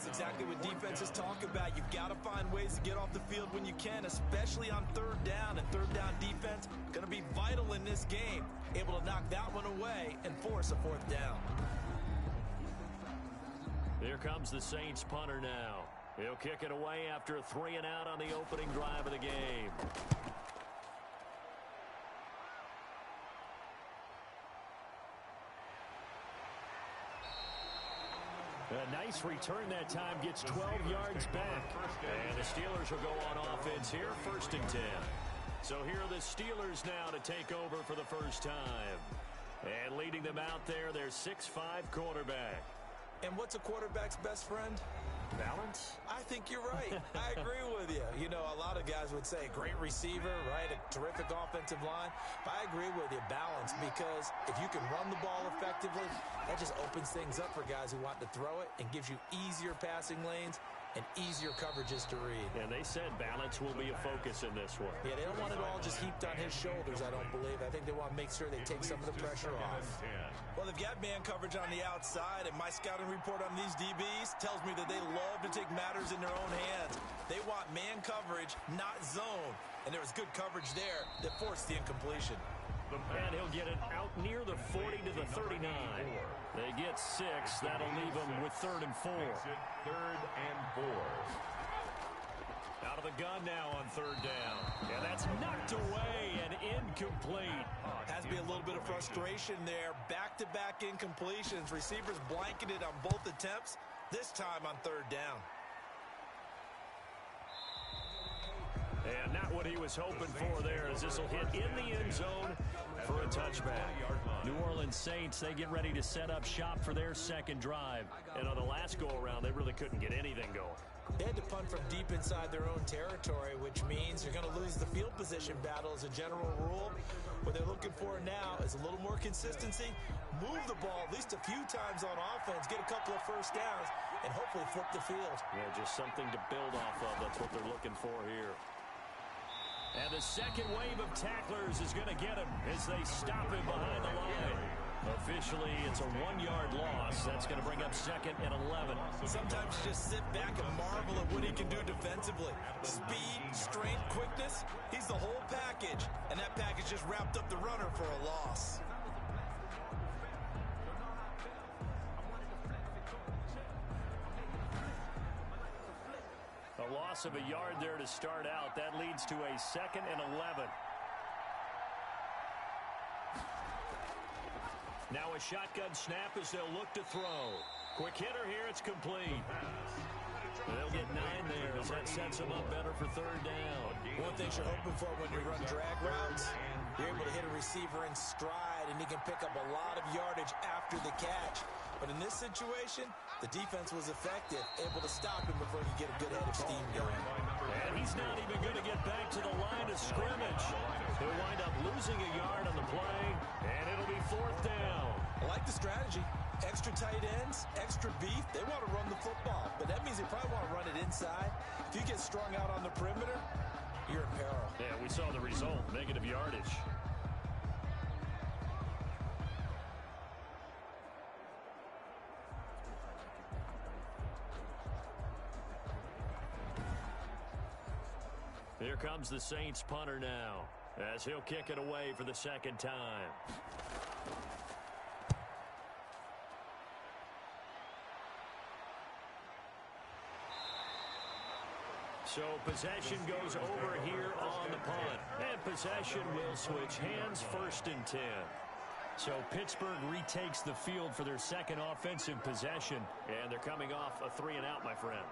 That's exactly what defenses talk about. You've got to find ways to get off the field when you can, especially on third down. And third down defense going to be vital in this game. Able to knock that one away and force a fourth down. Here comes the Saints punter now. He'll kick it away after a 3-and-out on the opening drive of the game. A nice return that time, gets 12 yards back. And the Steelers will go on offense here, 1st and 10. So here are the Steelers now to take over for the first time. And leading them out there, their 6'5" quarterback. And what's a quarterback's best friend? Balance? I think you're right. I agree with you. You know, a lot of guys would say great receiver, right? A terrific offensive line. But I agree with you, balance, because if you can run the ball effectively, that just opens things up for guys who want to throw it and gives you easier passing lanes and easier coverages to read. And they said balance will be a focus in this one. Yeah, they don't want it all just heaped on his shoulders, I don't believe. I think they want to make sure they take some of the pressure off. Well, they've got man coverage on the outside, and my scouting report on these DBs tells me that they love to take matters in their own hands. They want man coverage, not zone. And there was good coverage there that forced the incompletion. And he'll get it out near the 40 to the 39. They get 6. That'll leave them with 3rd and 4. 3rd and 4. Out of the gun now on 3rd down. And that's knocked away and incomplete. Has to be a little bit of frustration there. Back-to-back incompletions. Receivers blanketed on both attempts, this time on 3rd down. And not what he was hoping for there, as this will hit in the end zone for a touchback. New Orleans Saints, they get ready to set up shop for their second drive. And on the last go-around, they really couldn't get anything going. They had to punt from deep inside their own territory, which means you're going to lose the field position battle as a general rule. What they're looking for now is a little more consistency, move the ball at least a few times on offense, get a couple of first downs, and hopefully flip the field. Yeah, just something to build off of. That's what they're looking for here. And the second wave of tacklers is going to get him as they stop him behind the line. Officially, it's a 1-yard loss. That's going to bring up 2nd and 11. Sometimes you just sit back and marvel at what he can do defensively. Speed, strength, quickness, he's the whole package. And that package just wrapped up the runner for a loss. A loss of a yard there to start out. That leads to a 2nd and 11. Now a shotgun snap as they'll look to throw. Quick hitter here, it's complete. They'll get 9 there as that sets them up better for 3rd down. One thing you're hoping for when you run drag routes, you're able to hit a receiver in stride, and he can pick up a lot of yardage after the catch. But in this situation, the defense was effective, able to stop him before he get a good head of steam going. And he's not even going to get back to the line of scrimmage. He'll wind up losing a yard on the play, and it'll be 4th down. I like the strategy. Extra tight ends, extra beef. They want to run the football, but that means they probably want to run it inside. If you get strung out on the perimeter, you're in peril. Yeah, we saw the result, negative yardage. Here comes the Saints punter now, as he'll kick it away for the 2nd time. So possession goes over here on the punt. And possession will switch hands, 1st and 10. So Pittsburgh retakes the field for their 2nd offensive possession. And they're coming off a 3-and-out, my friend.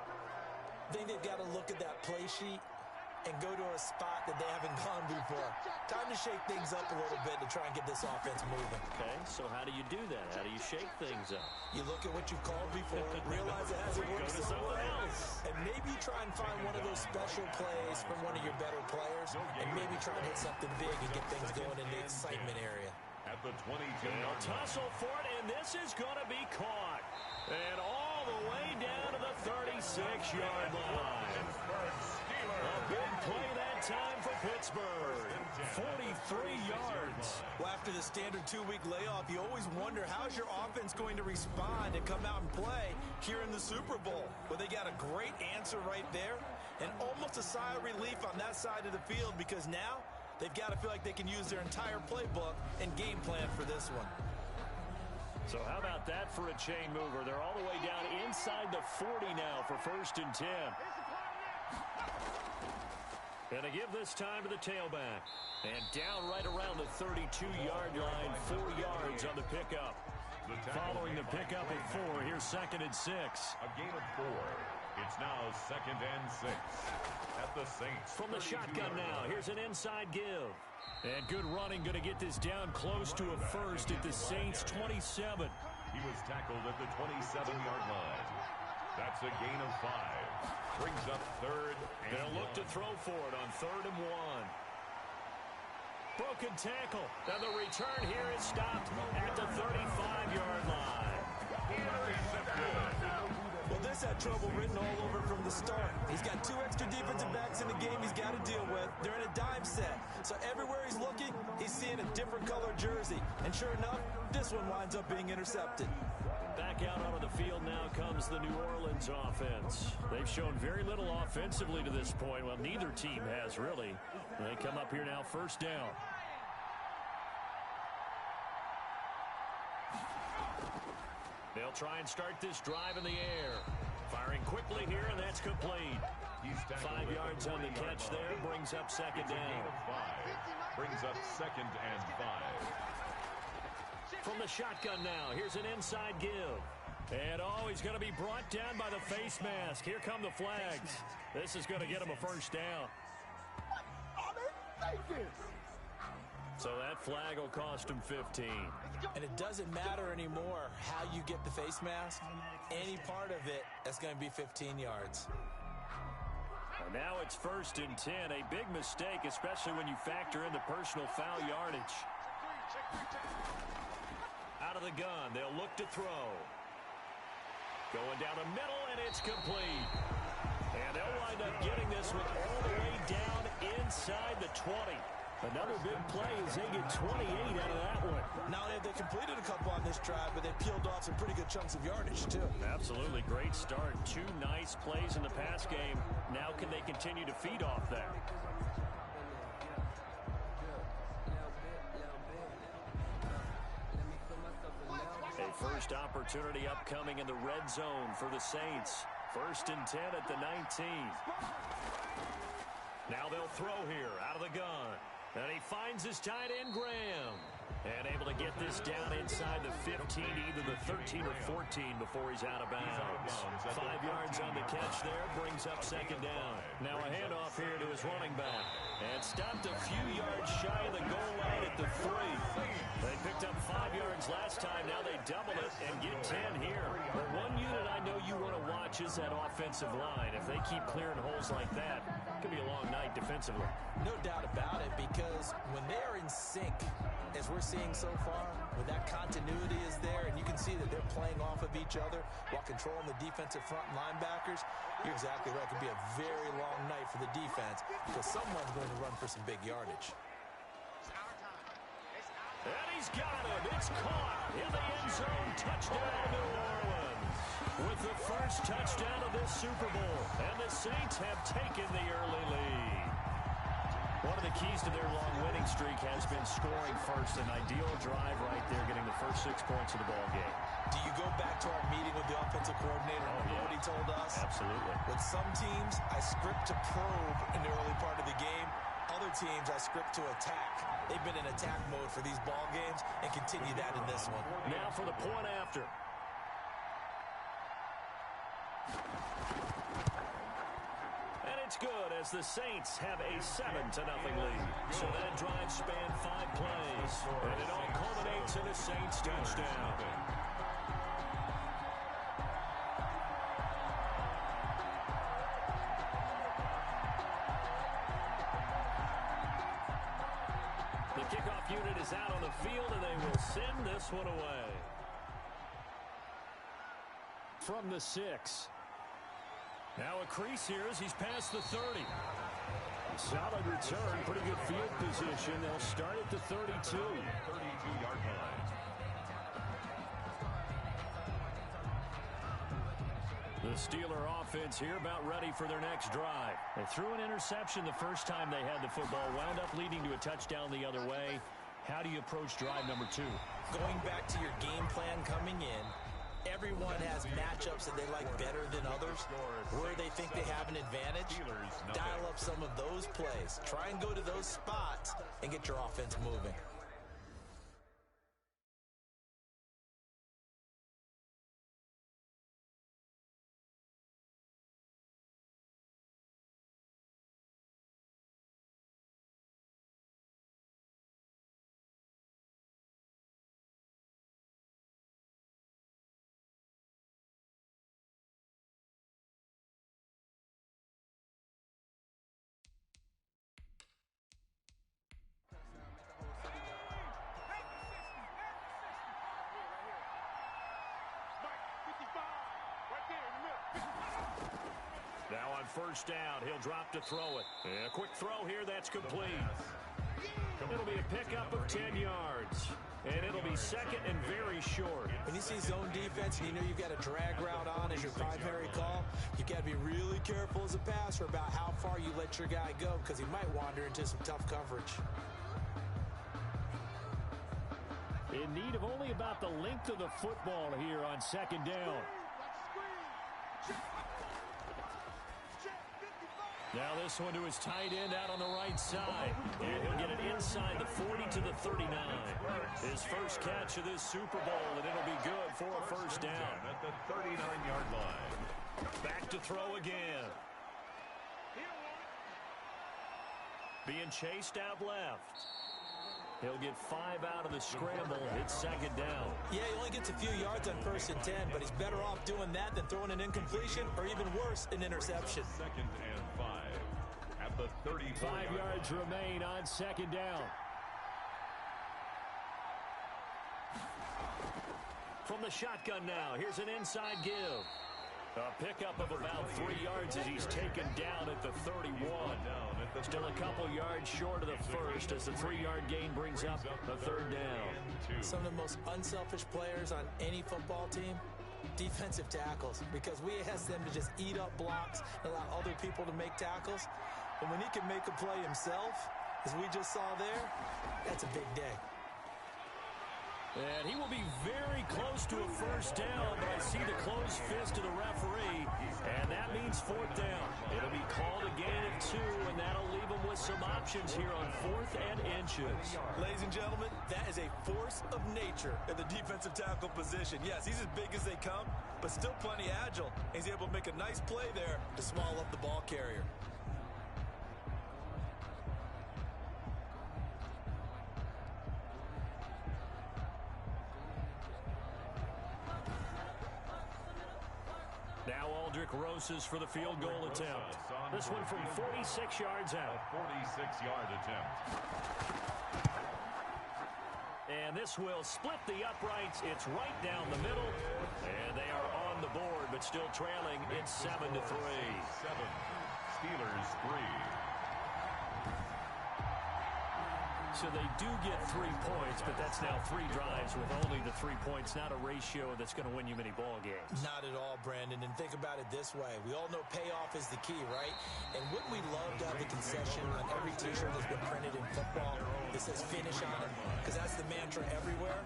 I think they've got to look at that play sheet and go to a spot that they haven't gone before. Time to shake things up a little bit to try and get this offense moving. Okay, so how do you do that? How do you shake things up? You look at what you've called before, realize it hasn't worked somewhere else, and maybe try and find one of those special plays from one of your better players, and maybe try and hit something big and get things going in the excitement area. At the 22. They'll tussle for it, and this is going to be caught. And all the way down to the 36-yard line. A big play that time for Pittsburgh. 43 yards. Well, after the standard 2-week layoff, you always wonder how's your offense going to respond and come out and play here in the Super Bowl. Well, they got a great answer right there and almost a sigh of relief on that side of the field because now they've got to feel like they can use their entire playbook and game plan for this one. So how about that for a chain mover? They're all the way down inside the 40 now for 1st and 10. Going to give this time to the tailback. And down right around the 32-yard line, 4 yards on the pickup. Following the pickup at 4, here's 2nd and 6. A gain of 4. It's now 2nd and 6 at the Saints. From the shotgun now, here's an inside give. And good running, going to get this down close to a first at the Saints' 27. He was tackled at the 27-yard line. That's a gain of 5. Brings up 3rd and They'll look to throw for it on 3rd and 1. Broken tackle. And the return here is stopped at the 35-yard line. Well, this had trouble written all over from the start. He's got 2 extra defensive backs in the game he's got to deal with. They're in a dime set. So everywhere he's looking, he's seeing a different color jersey. And sure enough, this one winds up being intercepted. Back out onto the field now comes the New Orleans offense. They've shown very little offensively to this point. Well, neither team has really. They come up here now 1st down. They'll try and start this drive in the air. Firing quickly here, and that's complete. 5 yards on the catch there, brings up 2nd down. 5. Brings up 2nd and 5. From the shotgun now, here's an inside give. And he's going to be brought down by the face mask. Here come the flags. This is going to get him a 1st down. So that flag will cost him 15. And it doesn't matter anymore how you get the face mask. Any part of it, that's going to be 15 yards. And now it's 1st and 10. A big mistake, especially when you factor in the personal foul yardage. Out of the gun, they'll look to throw. Going down the middle, and it's complete. And they'll wind up getting this one all the way down inside the 20. Another big play as they get 28 out of that one. Not only have they completed a couple on this drive, but they peeled off some pretty good chunks of yardage, too. Absolutely. Great start. 2 nice plays in the pass game. Now can they continue to feed off that? A first opportunity upcoming in the red zone for the Saints. 1st and 10 at the 19. Now they'll throw here out of the gun. And he finds his tight end, Graham. And able to get this down inside the 15, either the 13 or 14 before he's out of bounds. 5 yards on the catch there, brings up 2nd down. Now a handoff here to his running back. And stopped a few yards shy of the goal line at the 3. They picked up 5 yards last time. Now they double it and get 10 here. But one unit I know you want to watch is that offensive line. If they keep clearing holes like that, it could be a long night defensively. No doubt about it, because when they're in sync, as we're seeing so far, when that continuity is there and you can see that they're playing off of each other while controlling the defensive front and linebackers, you're exactly right. It could be a very long night for the defense because someone's going to run for some big yardage. And he's got it. It's caught in the end zone. Touchdown, New Orleans. With the first touchdown of this Super Bowl. And the Saints have taken the early lead. One of the keys to their long winning streak has been scoring first. An ideal drive right there, getting the first 6 points of the ball game. Do you go back to our meeting with the offensive coordinator? Remember what he told us? Absolutely. With some teams, I script to probe in the early part of the game. Other teams, I script to attack. They've been in attack mode for these ball games and continue that in this one. Now for the point after. And it's good as the Saints have a 7-0 lead. So that drive spanned 5 plays. And it all culminates in a Saints touchdown. The kickoff unit is out on the field, and they will send this one away. From the 6. Now a crease here as he's past the 30. Solid return, pretty good field position. They'll start at the 32. 32-yard line. The Steeler offense here about ready for their next drive. They threw an interception the first time they had the football, wound up leading to a touchdown the other way. How do you approach drive number 2? Going back to your game plan coming in, everyone has matchups that they like better than others. Where they think they have an advantage, dial up some of those plays. Try and go to those spots and get your offense moving. Now on first down, he'll drop to throw it. And a quick throw here, that's complete. It'll be a pickup of 10 yards. And it'll be second and very short. When you see zone defense and you know you've got a drag route on as your primary call, you've got to be really careful as a passer about how far you let your guy go because he might wander into some tough coverage. In need of only about the length of the football here on second down. Now this one to his tight end out on the right side. And he'll get it inside the 40 to the 39. His first catch of this Super Bowl, and it'll be good for a first down. At the 39-yard line. Back to throw again. Being chased out left. He'll get 5 out of the scramble. It's second down. Yeah, he only gets a few yards on first and 10, but he's better off doing that than throwing an incompletion or even worse, an interception. Second and 5 at the 35. 5 yards remain on second down. From the shotgun now, here's an inside give. A pickup of about 3 yards as he's taken down at the 31. Still a couple yards short of the first as the 3-yard gain brings up a third down. Some of the most unselfish players on any football team, defensive tackles, because we ask them to just eat up blocks and allow other people to make tackles. And when he can make a play himself, as we just saw there, that's a big day. And he will be very close to a first down, but I see the closed fist of the referee, and that means fourth down. It'll be called a gain of 2, and that'll leave him with some options here on 4th and inches. Ladies and gentlemen, that is a force of nature at the defensive tackle position. Yes, he's as big as they come, but still plenty agile. He's able to make a nice play there to swallow up the ball carrier. Now Aldrich Rosas for the field goal attempt. This one from 46 yards out. 46-yard attempt. And this will split the uprights. It's right down the middle. And they are on the board, but still trailing. It's 7-3. 7. Steelers 3. So they do get 3 points, but that's now 3 drives with only the 3 points. Not a ratio that's going to win you many ball games. Not at all, Brandon. And think about it this way. We all know payoff is the key, right? And wouldn't we love to have the concession on every T-shirt that's been printed in football that says finish on it? Because that's the mantra everywhere.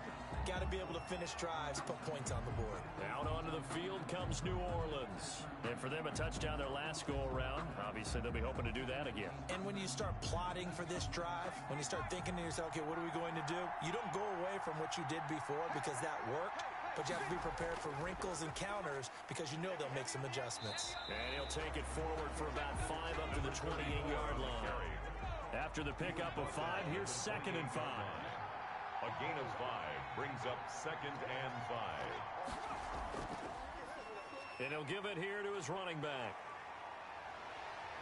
Got to be able to finish drives, put points on the board. Out onto the field comes New Orleans. And for them, a touchdown their last go-around. Obviously, they'll be hoping to do that again. And when you start plotting for this drive, when you start thinking to yourself, okay, what are we going to do? You don't go away from what you did before because that worked, but you have to be prepared for wrinkles and counters because you know they'll make some adjustments. And he'll take it forward for about 5 up to the 28-yard line. After the pickup of 5, here's second and 5. A gain of 5 brings up second and 5. And he'll give it here to his running back.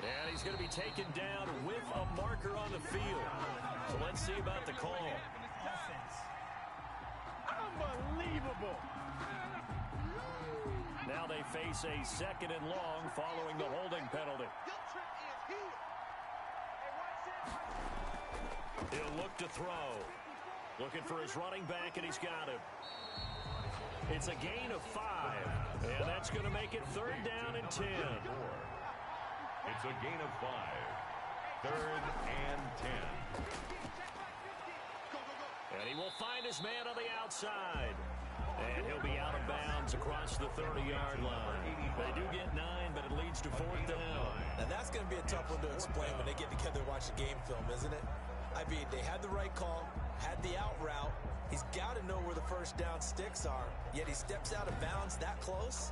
And he's going to be taken down with a marker on the field. So let's see about the call. Unbelievable. Now they face a second and long following the holding penalty. He'll look to throw. Looking for his running back, and he's got him. It's a gain of 5, and that's going to make it 3rd down and 10. It's a gain of 5. 3rd and 10. And he will find his man on the outside. And he'll be out of bounds across the 30-yard line. They do get 9, but it leads to 4th down. Now that's going to be a tough one to explain when they get together and watch the game film, isn't it? I mean, they had the right call, had the out route. He's got to know where the first down sticks are, yet he steps out of bounds that close.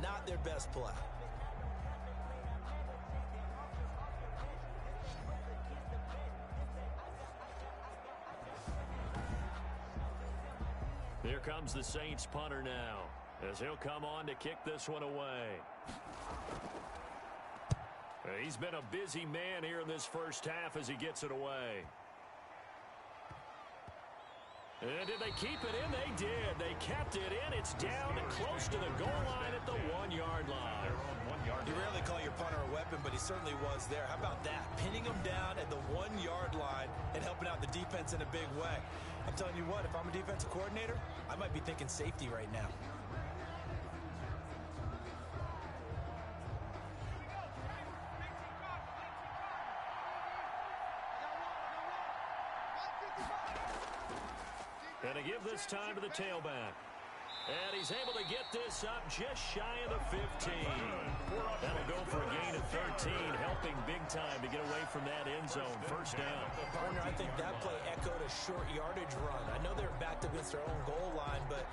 Not their best play. Here comes the Saints punter now, as he'll come on to kick this one away. He's been a busy man here in this first half as he gets it away. And did they keep it in? They did. They kept it in. It's down and close to the goal line at the 1-yard line. You rarely call your punter a weapon, but he certainly was there. How about that? Pinning him down at the 1-yard line and helping out the defense in a big way. I'm telling you what, if I'm a defensive coordinator, I might be thinking safety right now. And to give this time to the tailback. And he's able to get this up just shy of the 15. That'll go for a gain of 13, helping big time to get away from that end zone. 1st down. Partner, I think that play echoed a short yardage run. I know they're backed up against their own goal line, but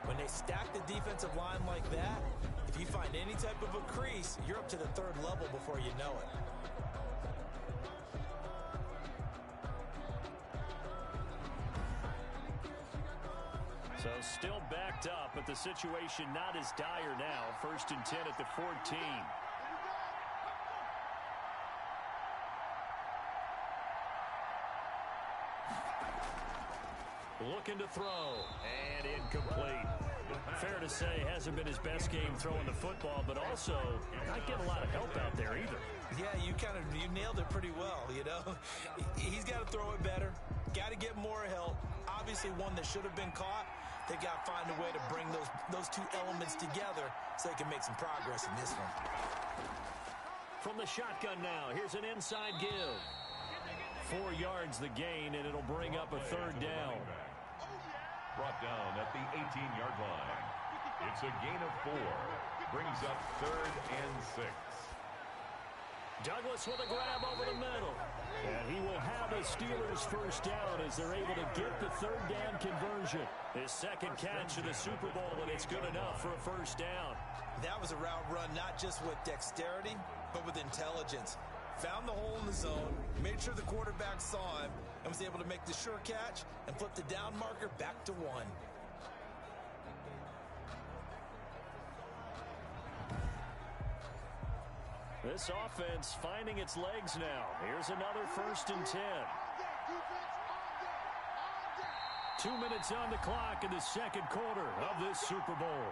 when they stack the defensive line like that, if you find any type of a crease, you're up to the 3rd level before you know it. So still backed up, but the situation not as dire now. 1st and 10 at the 14. Looking to throw, and incomplete. Fair to say, hasn't been his best game throwing the football, but also not getting a lot of help out there either. Yeah, you nailed it pretty well, you know. He's got to throw it better, got to get more help. Obviously one that should have been caught. They got to find a way to bring those two elements together so they can make some progress in this one. From the shotgun now, here's an inside give. 4 yards the gain, and it'll bring up a 3rd down. Brought down at the 18-yard line. It's a gain of 4. Brings up 3rd and 6. Douglas with a grab over the middle. And he will have a Steelers 1st down as they're able to get the 3rd down conversion. His 2nd catch in the Super Bowl, and it's good enough for a 1st down. That was a route run not just with dexterity, but with intelligence. Found the hole in the zone, made sure the quarterback saw him, and was able to make the sure catch and flip the down marker back to 1. This offense finding its legs now. Here's another 1st and 10. 2 minutes on the clock in the 2nd quarter of this Super Bowl.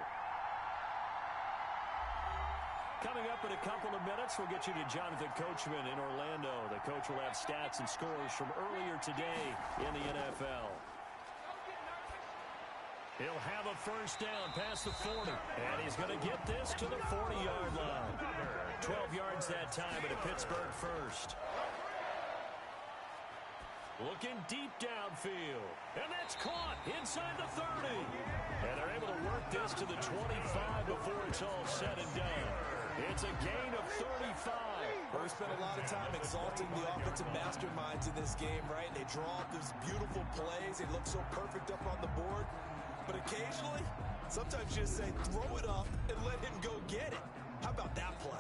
Coming up in a couple of minutes, we'll get you to Jonathan Coachman in Orlando. The coach will have stats and scores from earlier today in the NFL. He'll have a 1st down past the 40. And he's going to get this to the 40-yard line. 12 yards that time at a Pittsburgh 1st. Looking deep downfield. And that's caught inside the 30. And they're able to work this to the 25 before it's all said and done. It's a gain of 35. Well, we spent a lot of time exalting the offensive masterminds in this game, right? They draw up these beautiful plays. They look so perfect up on the board. But occasionally, sometimes you just say, throw it up and let him go get it. How about that play?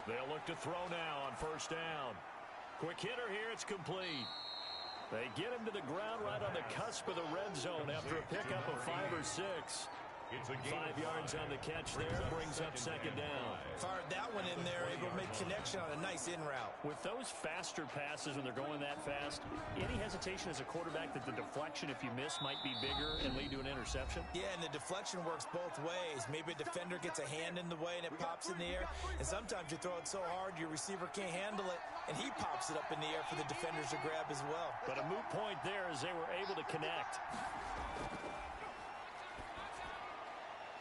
They'll look to throw now on 1st down. Quick hitter here, it's complete. They get him to the ground right on the cusp of the red zone after a pickup of 5 or 6. It's a gain 5 yards on the catch there, brings up second down. Fired that one in there, able to make connection on a nice in route. With those faster passes when they're going that fast, any hesitation as a quarterback that the deflection, if you miss, might be bigger and lead to an interception? Yeah, and the deflection works both ways. Maybe a defender gets a hand in the way and it pops in the air, and sometimes you throw it so hard your receiver can't handle it, and he pops it up in the air for the defenders to grab as well. But a moot point there as they were able to connect.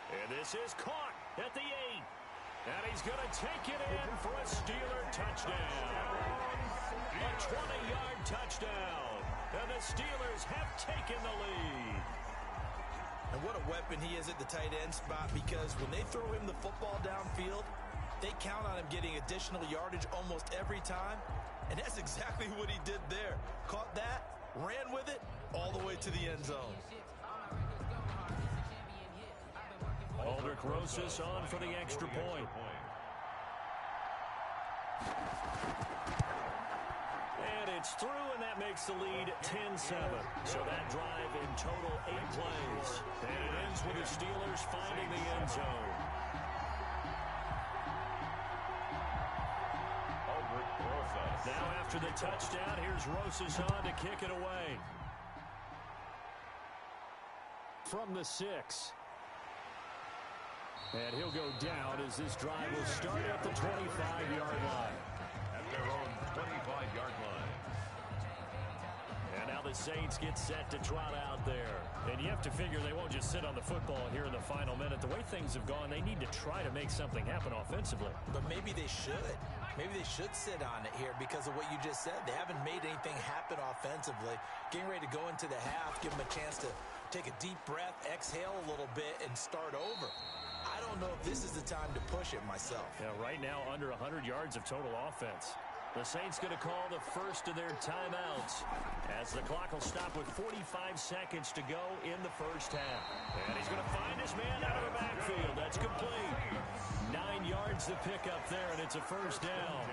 And this is caught at the 8. And he's going to take it in for a Steeler touchdown. A 20-yard touchdown. And the Steelers have taken the lead. And what a weapon he is at the tight end spot, because when they throw him the football downfield, they count on him getting additional yardage almost every time. And that's exactly what he did there. Caught that, ran with it, all the way to the end zone. Aldrich Rosas on for the extra point. And it's through, and that makes the lead 10-7. So that drive in total 8 plays. And it ends with the Steelers finding the end zone. Aldrich Rosas. Now after the touchdown, here's Rosas on to kick it away. From the 6. And he'll go down as this drive will start at the 25-yard line. At their own 25-yard line. And now the Saints get set to trot out there. And you have to figure they won't just sit on the football here in the final minute. The way things have gone, they need to try to make something happen offensively. But maybe they should. Maybe they should sit on it here because of what you just said. They haven't made anything happen offensively. Getting ready to go into the half, give them a chance to take a deep breath, exhale a little bit, and start over. I don't know if this is the time to push it myself. Yeah, right now under 100 yards of total offense. The Saints going to call the first of their timeouts as the clock will stop with 45 seconds to go in the first half. And he's going to find his man out of the backfield. That's complete. 9 yards to pick up there, and it's a first down.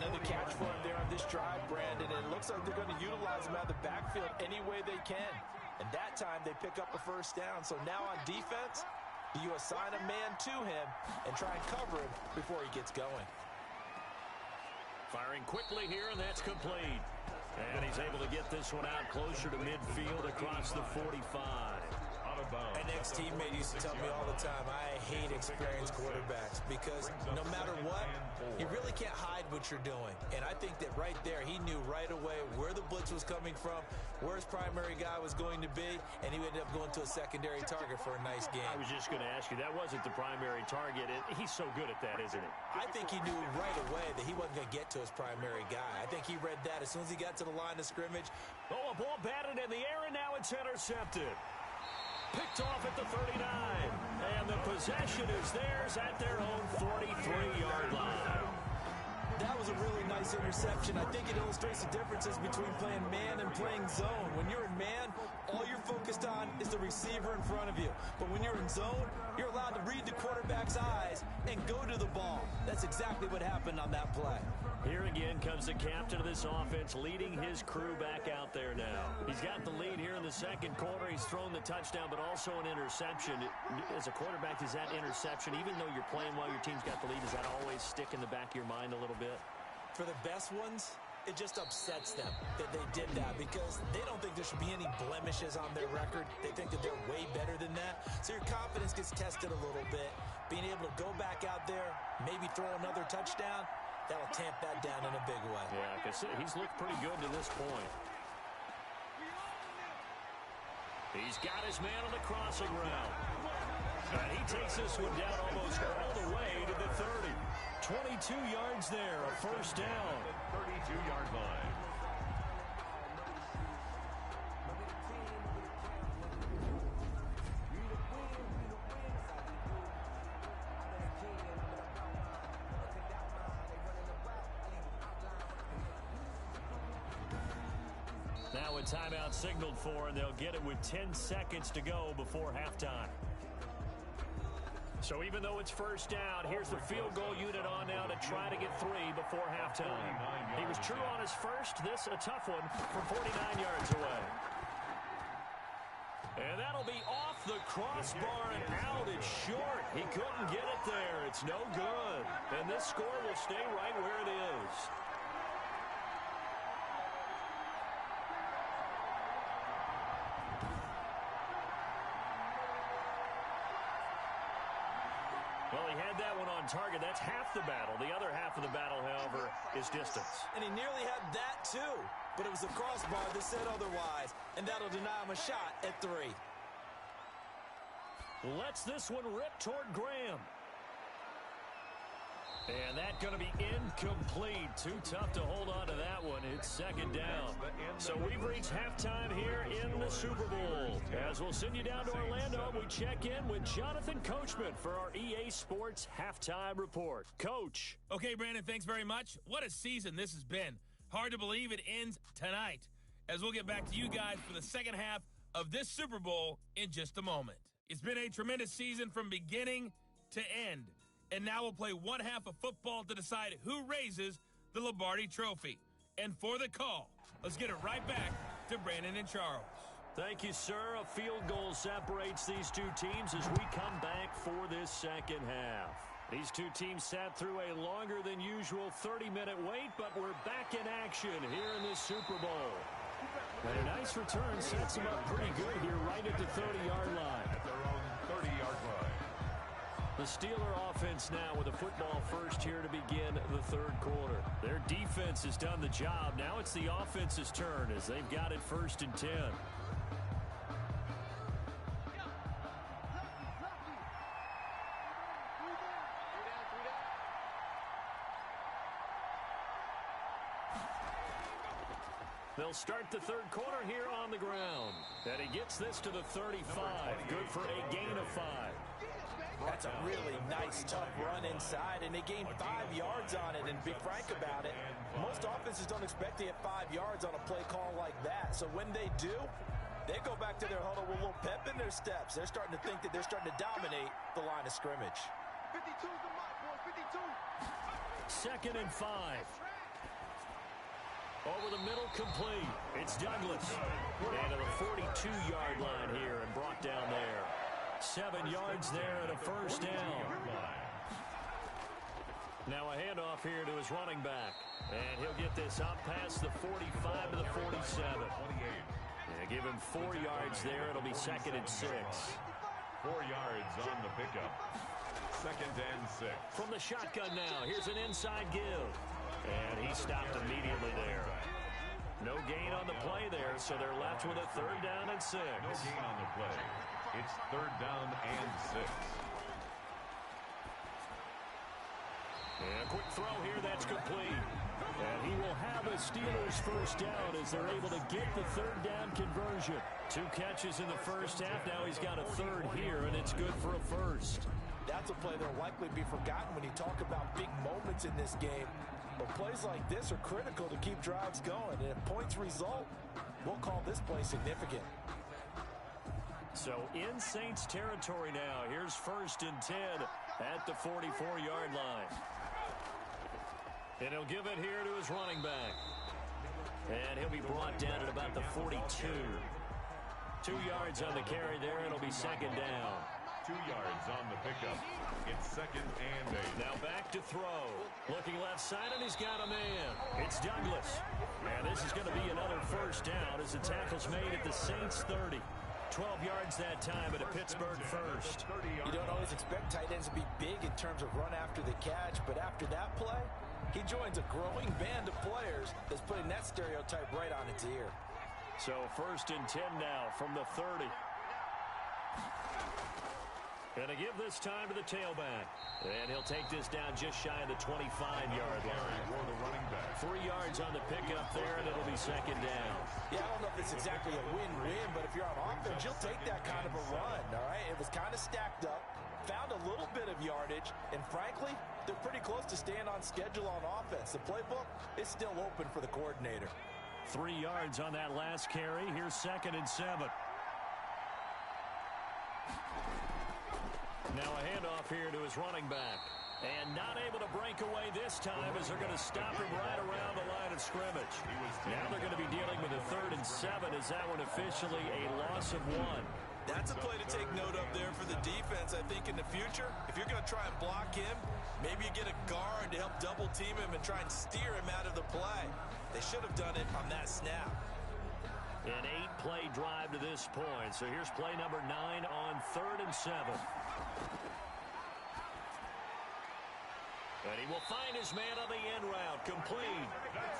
Another catch for him there on this drive, Brandon. And it looks like they're going to utilize him out of the backfield any way they can. And that time they pick up a first down. So now on defense, you assign a man to him and try and cover him before he gets going. Firing quickly here, and that's complete. And he's able to get this one out closer to midfield across the 45. Out of bounds. An ex-teammate used to tell me all the time, I hate experienced quarterbacks because no matter what, you really can't hide what you're doing. And I think that right there, he knew right away where the blitz was coming from, where his primary guy was going to be, and he ended up going to a secondary target for a nice game. I was just going to ask you, that wasn't the primary target. He's so good at that, isn't he? I think he knew right away that he wasn't going to get to his primary guy. I think he read that as soon as he got to the line of scrimmage. Oh, a ball batted in the air, and now it's intercepted. Picked off at the 39. And the possession is theirs at their own 43-yard line. That was a really nice interception. I think it illustrates the differences between playing man and playing zone. When you're in man, all you're focused on is the receiver in front of you. But when you're in zone, you're allowed to read the quarterback's eyes and go to the ball. That's exactly what happened on that play. Here again comes the captain of this offense, leading his crew back out there now. He's got the lead here in the second quarter. He's thrown the touchdown, but also an interception. As a quarterback, is that interception, even though you're playing while your team's got the lead, does that always stick in the back of your mind a little bit? For the best ones, it just upsets them that they did that because they don't think there should be any blemishes on their record. They think that they're way better than that. So your confidence gets tested a little bit. Being able to go back out there, maybe throw another touchdown, that'll tamp that down in a big way. Yeah, because he's looked pretty good to this point. He's got his man on the crossing route. And he takes this one down almost all the way to the 30. 22 yards there, a first down. 32-yard line. Now a timeout signaled for, and they'll get it with 10 seconds to go before halftime. So even though it's first down, here's the field goal unit on now to try to get 3 before halftime. He was true on his first. This a tough one from 49 yards away. And that'll be off the crossbar and out. It's short. He couldn't get it there. It's no good. And this score will stay right where it is. Well, he had that one on target. That's half the battle. The other half of the battle, however, is distance. And he nearly had that, too. But it was the crossbar that said otherwise. And that'll deny him a shot at 3. Lets this one rip toward Graham. And that's going to be incomplete. Too tough to hold on to that one. It's second down. So we've reached halftime here in the Super Bowl. As we'll send you down to Orlando, we check in with Jonathan Coachman for our EA Sports Halftime Report. Coach. Okay, Brandon, thanks very much. What a season this has been. Hard to believe it ends tonight. As we'll get back to you guys for the second half of this Super Bowl in just a moment. It's been a tremendous season from beginning to end. And now we'll play one half of football to decide who raises the Lombardi Trophy. And for the call, let's get it right back to Brandon and Charles. Thank you, sir. A field goal separates these two teams as we come back for this second half. These two teams sat through a longer than usual 30-minute wait, but we're back in action here in this Super Bowl. And a nice return sets them up pretty good here right at the 30-yard line. At their own 30-yard line. The Steeler offense now with a football first here to begin the third quarter. Their defense has done the job. Now it's the offense's turn as they've got it 1st and 10. They'll start the third quarter here on the ground. And he gets this to the 35. Good for a gain of 5. That's a really nice, tough run inside, and they gained 5 yards on it. And be frank about it, most offenses don't expect to get 5 yards on a play call like that. So when they do, they go back to their huddle with a little pep in their steps. They're starting to think that they're starting to dominate the line of scrimmage. 52's the mark, boys, 52. 2nd and 5. Over the middle, complete. It's Douglas. And to the 42-yard line here and brought down there. 7 yards there and a first down. Now a handoff here to his running back. And he'll get this up past the 45 to the 47. And give him 4 yards there. It'll be 2nd and 6. 4 yards on the pickup. 2nd and 6. From the shotgun now, here's an inside give. And he stopped immediately there. No gain on the play there, so they're left with a 3rd down and 6. No gain on the play. It's 3rd down and 6. And a quick throw here, that's complete. And he will have a Steelers first down as they're able to get the 3rd down conversion. 2 catches in the first half. Now he's got a 3rd here, and it's good for a first. That's a play that'll likely be forgotten when you talk about big moments in this game. But plays like this are critical to keep drives going. And if points result, we'll call this play significant. So in Saints territory now. Here's 1st and 10 at the 44-yard line. And he'll give it here to his running back. And he'll be brought down at about the 42. 2 yards on the carry there. It'll be 2nd down. 2 yards on the pickup. It's 2nd and 8. Now back to throw. Looking left side, and he's got a man. It's Douglas. And this is going to be another first down as the tackle's made at the Saints 30. 12 yards that time at a Pittsburgh first. You don't always expect tight ends to be big in terms of run after the catch, but after that play, he joins a growing band of players that's putting that stereotype right on its ear. So 1st and 10 now from the 30. And to give this time to the tailback. And he'll take this down just shy of the 25-yard line. For the running back. 3 yards on the pickup there, and it'll be 2nd down. Yeah, I don't know if it's exactly a win-win, but if you're on offense, you'll take that kind of a run, all right? It was kind of stacked up, found a little bit of yardage, and frankly, they're pretty close to staying on schedule on offense. The playbook is still open for the coordinator. 3 yards on that last carry. Here's 2nd and 7. Now a handoff here to his running back. And not able to break away this time as they're going to stop him right around the line of scrimmage. Now they're going to be dealing with a 3rd and 7 as that one officially a loss of 1. That's a play to take note of there for the defense. I think in the future, if you're going to try and block him, maybe you get a guard to help double team him and try and steer him out of the play. They should have done it on that snap. An 8-play drive to this point. So here's play number 9 on 3rd and 7. And he will find his man on the end route, complete.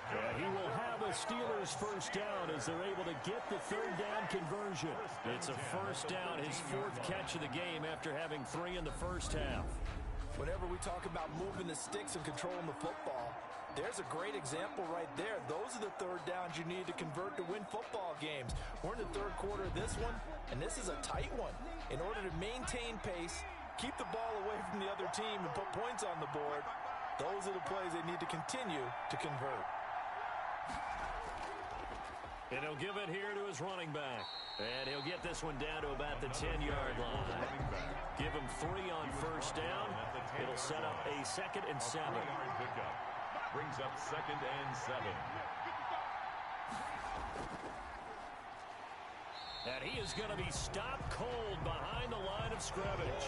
And he will have a Steelers first down as they're able to get the 3rd down conversion. It's a first down, his 4th catch of the game after having 3 in the first half. Whenever we talk about moving the sticks and controlling the football, there's a great example right there. Those are the 3rd downs you need to convert to win football games. We're in the 3rd quarter of this one, and this is a tight one. In order to maintain pace, keep the ball away from the other team, and put points on the board, those are the plays they need to continue to convert. And he'll give it here to his running back. And he'll get this one down to about the 10-yard line. Give him 3 on first down. It'll set up a 2nd and 7. Brings up 2nd and 7. And he is going to be stopped cold behind the line of scrimmage.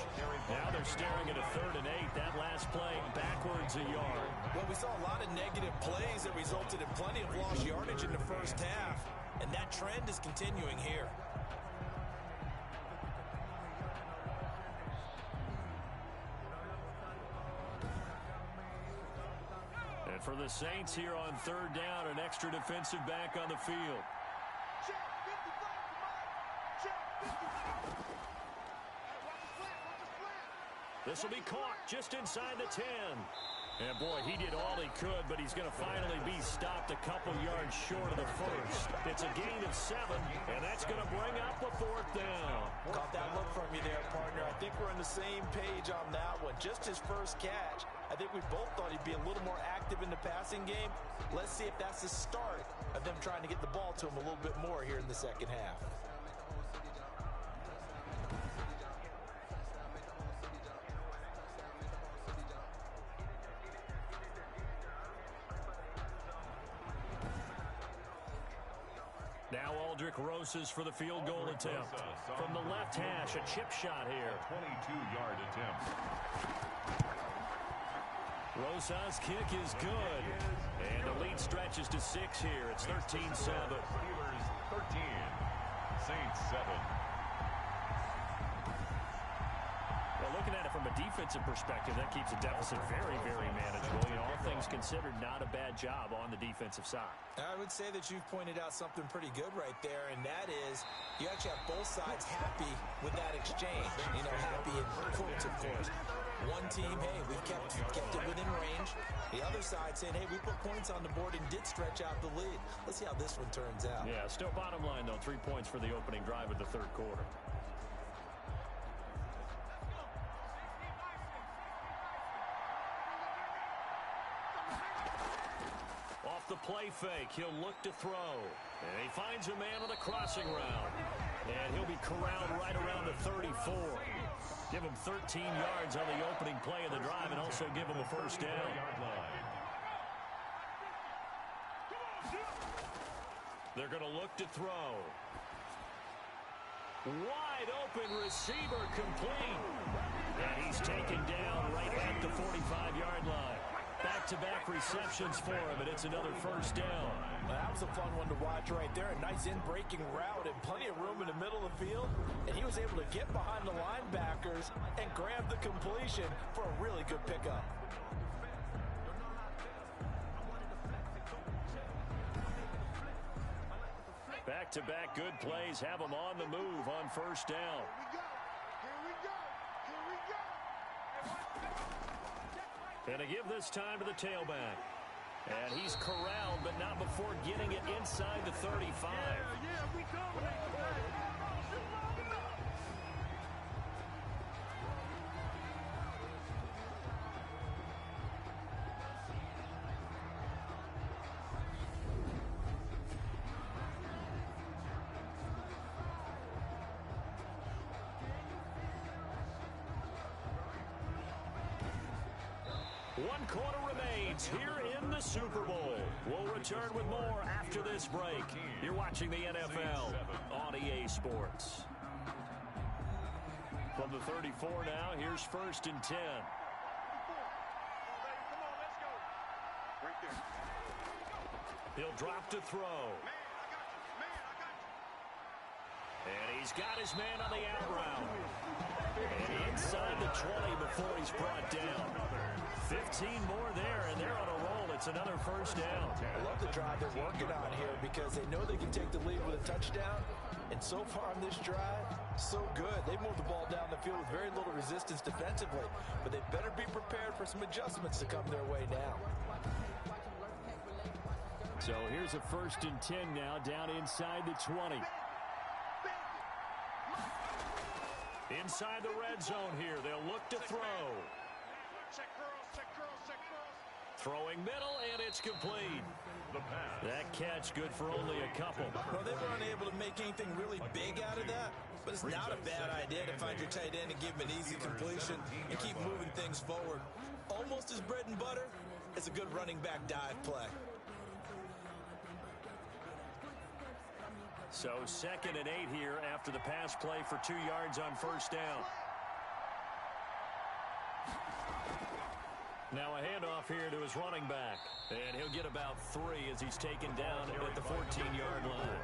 Now they're staring at a 3rd and 8. That last play backwards a yard. Well, we saw a lot of negative plays that resulted in plenty of lost yardage in the first half. And that trend is continuing here. And for the Saints here on 3rd down, an extra defensive back on the field. This will be caught just inside the 10. And boy, he did all he could, but he's going to finally be stopped a couple yards short of the first. It's a gain of 7, and that's going to bring up the 4th down. Caught that look from you there, partner. I think we're on the same page on that one. Just his first catch. I think we both thought he'd be a little more active in the passing game. Let's see if that's the start of them trying to get the ball to him a little bit more here in the second half. Now Aldrich Rosas for the field goal attempt. From the left hash, a chip shot here. 22-yard attempt. Rosas' kick is good. And the lead stretches to 6 here. It's 13-7. Steelers 13. Saints 7. Well, looking at it from a defensive perspective, that keeps the deficit very, very manageable. You know, all things considered, not a bad job on the defensive side. I would say that you've pointed out something pretty good right there, and that is you actually have both sides happy with that exchange. You know, happy in quotes, of course. One team, hey, we've kept it within range. The other side saying, hey, we put points on the board and did stretch out the lead. Let's see how this one turns out. Yeah, still bottom line, though, 3 points for the opening drive of the 3rd quarter. Off the play fake, he'll look to throw. And he finds a man on the crossing route. And he'll be corralled right around the 34. Give him 13 yards on the opening play of the drive and also give him a first down. They're going to look to throw. Wide open receiver complete. And he's taken down right at the 45-yard line. Back-to-back receptions for him, and it's another first down. Well, that was a fun one to watch right there. A nice in-breaking route and plenty of room in the middle of the field. And he was able to get behind the linebackers and grab the completion for a really good pickup. Back-to-back good plays have him on the move on first down. And to give this time to the tailback. And he's corralled, but not before getting it inside the 35. One quarter remains here in the Super Bowl. We'll return with more after this break. You're watching the NFL on EA Sports. From the 34 now, here's 1st and 10. He'll drop to throw. And he's got his man on the out route. And inside the 20 before he's brought down. 15 more there, and they're on a roll. It's another 1st down. I love the drive they're working on here because they know they can take the lead with a touchdown. And so far on this drive, so good. They moved the ball down the field with very little resistance defensively. But they better be prepared for some adjustments to come their way now. So here's a 1st and 10 now, down inside the 20. Inside the red zone here, they'll look to throw. Throwing middle, and it's complete. That catch good for only a couple. Well, they were unable to make anything really big out of that, but it's not a bad idea to find your tight end and give him an easy completion and keep moving things forward. Almost as bread and butter as a good running back dive play. So 2nd and 8 here after the pass play for 2 yards on 1st down. Now a handoff here to his running back. And he'll get about 3 as he's taken down at the 14-yard line.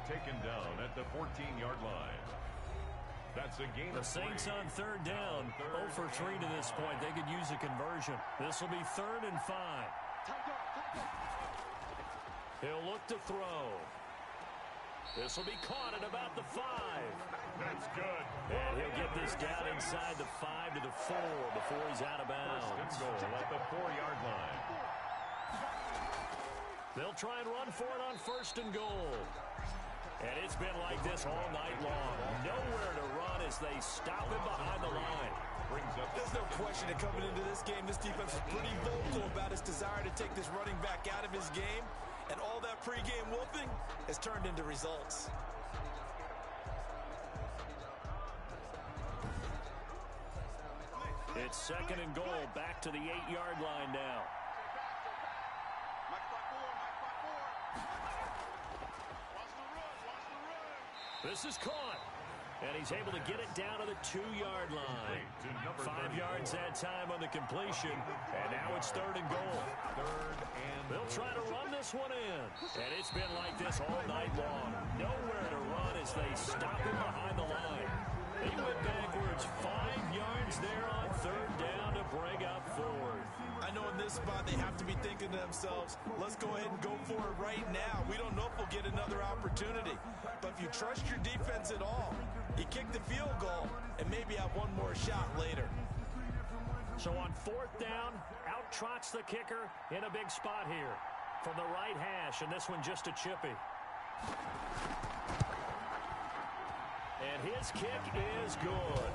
Taken down at the 14-yard line. That's a gain of 3. The Saints on 3rd down. 0 for 3 to this point. They could use a conversion. This will be 3rd and 5. He'll look to throw. This will be caught at about the 5. That's good. And he'll get this down inside the 5 to the 4 before he's out of bounds. 1st and goal at the 4-yard line. They'll try and run for it on 1st and goal. And it's been like this all night long. Nowhere to run as they stop him behind the line. There's no question that coming into this game, this defense is pretty vocal about its desire to take this running back out of his game. And all that pregame whooping has turned into results. It's 2nd and goal, back to the 8-yard line now. This is caught. And he's able to get it down to the 2-yard line. 5 yards that time on the completion. And now it's 3rd and goal. They'll try to run this one in. And it's been like this all night long. Nowhere to run as they stop him behind the line. They went backwards 5 yards there on 3rd down to bring up 4th. I know in this spot they have to be thinking to themselves, let's go ahead and go for it right now. We don't know if we'll get another opportunity. But if you trust your defense at all, you kick the field goal and maybe have one more shot later. So on 4th down, out trots the kicker in a big spot here from the right hash, and this one just a chippy. And his kick is good.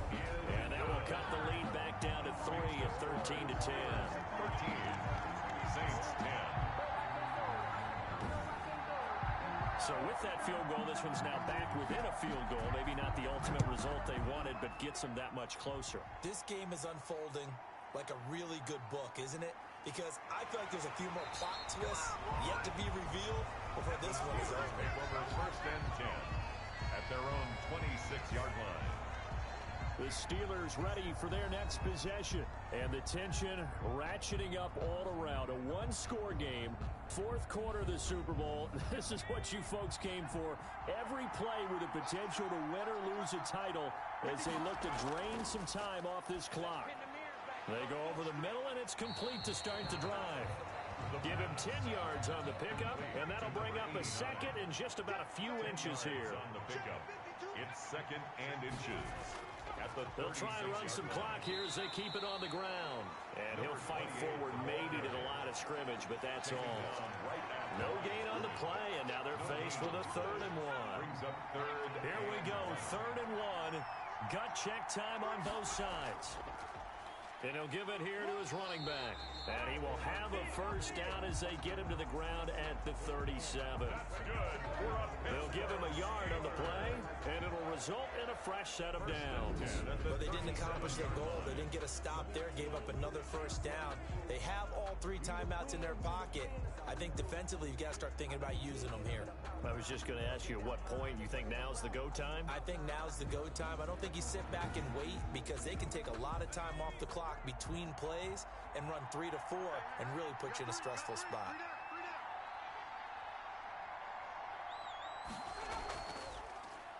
And that will cut the lead back down to 3 at 13 to 10. 13. Saints 10. So with that field goal, this one's now back within a field goal. Maybe not the ultimate result they wanted, but gets them that much closer. This game is unfolding like a really good book, isn't it? Because I feel like there's a few more plot twists yet to be revealed before this one is over. Over 1st and 10 at their own 26-yard line. The Steelers ready for their next possession. And the tension ratcheting up all around. A one-score game. 4th quarter of the Super Bowl. This is what you folks came for. Every play with the potential to win or lose a title as they look to drain some time off this clock. They go over the middle, and it's complete to start the drive. Give him 10 yards on the pickup, and that'll bring up a 2nd and just about a few inches here. On the pickup, it's 2nd and inches. They'll try and run some clock here as they keep it on the ground. And he'll fight forward maybe to the line of scrimmage, but that's all. No gain on the play, and now they're faced with a 3rd and 1. Brings up 3rd. Here we go, 3rd and 1. Gut check time on both sides. And he'll give it here to his running back. And he will have a 1st down as they get him to the ground at the 37. They'll give him a yard on the play, and it'll result in a fresh set of downs. But they didn't accomplish their goal. They didn't get a stop there, gave up another 1st down. They have all 3 timeouts in their pocket. I think defensively, defensively, you've got to start thinking about using them here. I was just going to ask you at what point you think now's the go time? I think now's the go time. I don't think you sit back and wait because they can take a lot of time off the clock between plays and run 3 to 4 and really put you in a stressful spot.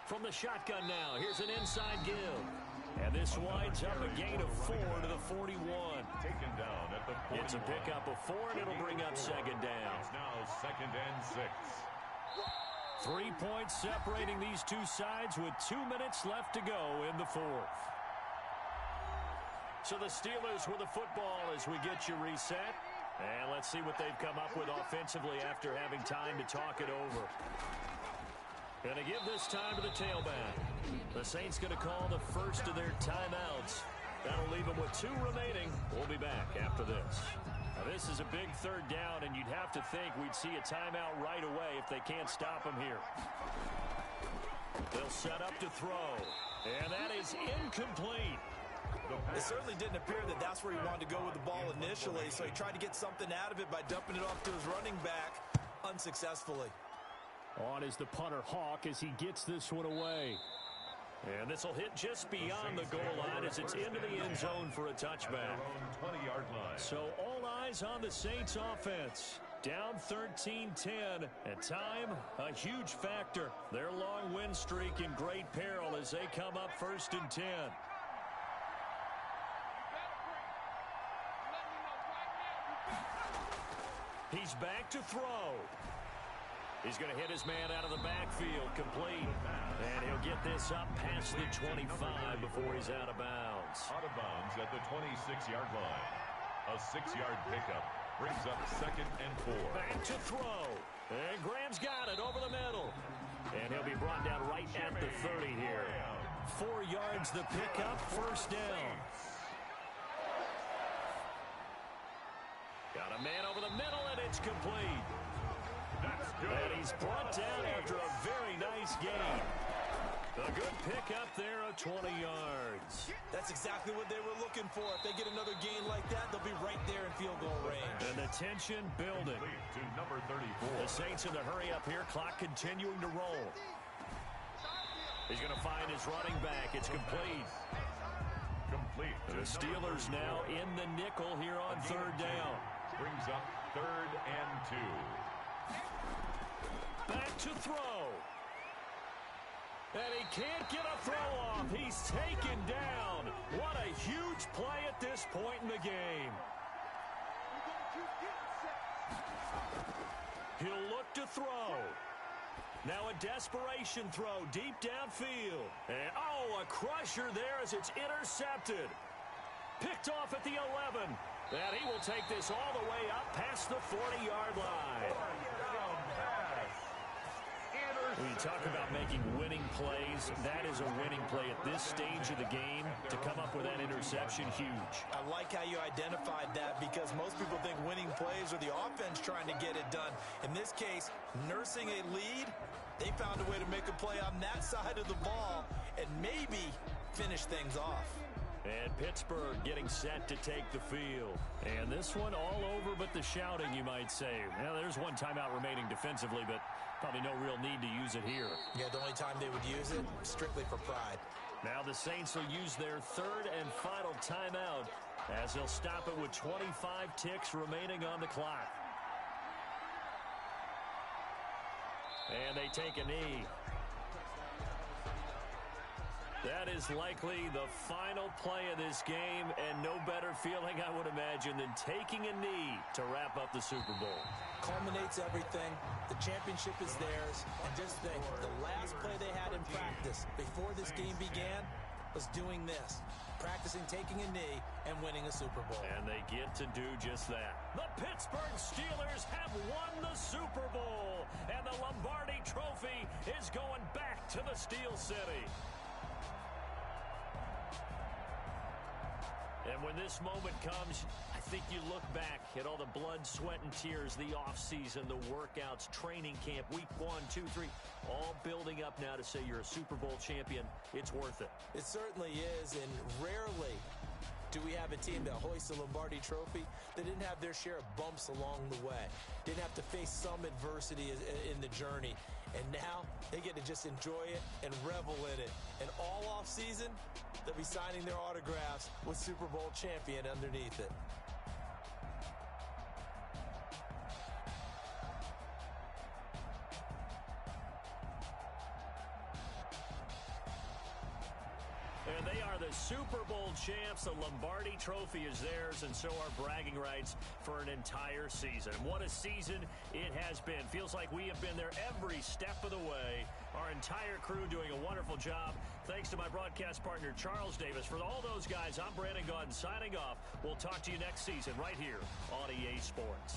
From the shotgun now, here's an inside give. And this winds up a gain of 4 to the 41. Taken down at the 41. It's a pickup of 4, and it'll bring up second down. It's now 2nd and 6. 3 points separating these two sides with 2 minutes left to go in the fourth. So the Steelers with the football as we get you reset. And let's see what they've come up with offensively after having time to talk it over. Going to give this time to the tailback. The Saints going to call the first of their timeouts. That'll leave them with 2 remaining. We'll be back after this. Now, this is a big 3rd down, and you'd have to think we'd see a timeout right away if they can't stop them here. They'll set up to throw, and that is incomplete. It certainly didn't appear that that's where he wanted to go with the ball initially, so he tried to get something out of it by dumping it off to his running back unsuccessfully. On is the punter Hawk as he gets this one away. And this will hit just beyond the goal line as it's into the end zone for a touchback. 20-yard line. So all eyes on the Saints offense. Down 13-10. At time, a huge factor. Their long win streak in great peril as they come up 1st and 10. He's back to throw. He's going to hit his man out of the backfield, complete. And he'll get this up past the 25 before he's out of bounds. Out of bounds at the 26-yard line. A 6-yard pickup brings up 2nd and 4. Back to throw. And Graham's got it over the middle. And he'll be brought down right at the 30 here. 4 yards the pickup, 1st down. Got a man over the middle, and it's complete. That's good. And he's brought down after a very nice game. A good pickup there of 20 yards. That's exactly what they were looking for. If they get another gain like that, they'll be right there in field goal range. And the tension building. To number 34. The Saints in the hurry up here. Clock continuing to roll. He's going to find his running back. It's complete. Complete. The Steelers now in the nickel here on 3rd down. Brings up 3rd and 2. Back to throw. And he can't get a throw off. He's taken down. What a huge play at this point in the game. He'll look to throw. Now a desperation throw deep downfield. And a crusher there as it's intercepted. Picked off at the 11. And he will take this all the way up past the 40-yard line. When you talk about making winning plays, that is a winning play at this stage of the game. To come up with that interception, huge. I like how you identified that because most people think winning plays are the offense trying to get it done. In this case, nursing a lead, they found a way to make a play on that side of the ball and maybe finish things off. And Pittsburgh getting set to take the field. And this one all over but the shouting, you might say. Now, there's one timeout remaining defensively, but probably no real need to use it here. Yeah, the only time they would use it, strictly for pride. Now the Saints will use their 3rd and final timeout as they'll stop it with 25 ticks remaining on the clock. And they take a knee. That is likely the final play of this game, and no better feeling, I would imagine, than taking a knee to wrap up the Super Bowl. Culminates everything. The championship is theirs. And just think, the last play they had in practice before this game began was doing this. Practicing taking a knee and winning a Super Bowl. And they get to do just that. The Pittsburgh Steelers have won the Super Bowl, and the Lombardi Trophy is going back to the Steel City. And when this moment comes, I think you look back at all the blood, sweat, and tears, the offseason, the workouts, training camp, week 1, 2, 3, all building up now to say you're a Super Bowl champion. It's worth it. It certainly is, and rarely Do we have a team that hoists a Lombardi trophy that didn't have their share of bumps along the way, didn't have to face some adversity in the journey, and now they get to just enjoy it and revel in it. And all off season, they'll be signing their autographs with Super Bowl champion underneath it. And they are the Super Bowl champs. The Lombardi trophy is theirs, and so are bragging rights for an entire season. What a season it has been. Feels like we have been there every step of the way. Our entire crew doing a wonderful job. Thanks to my broadcast partner, Charles Davis. For all those guys, I'm Brandon Gaudin signing off. We'll talk to you next season right here on EA Sports.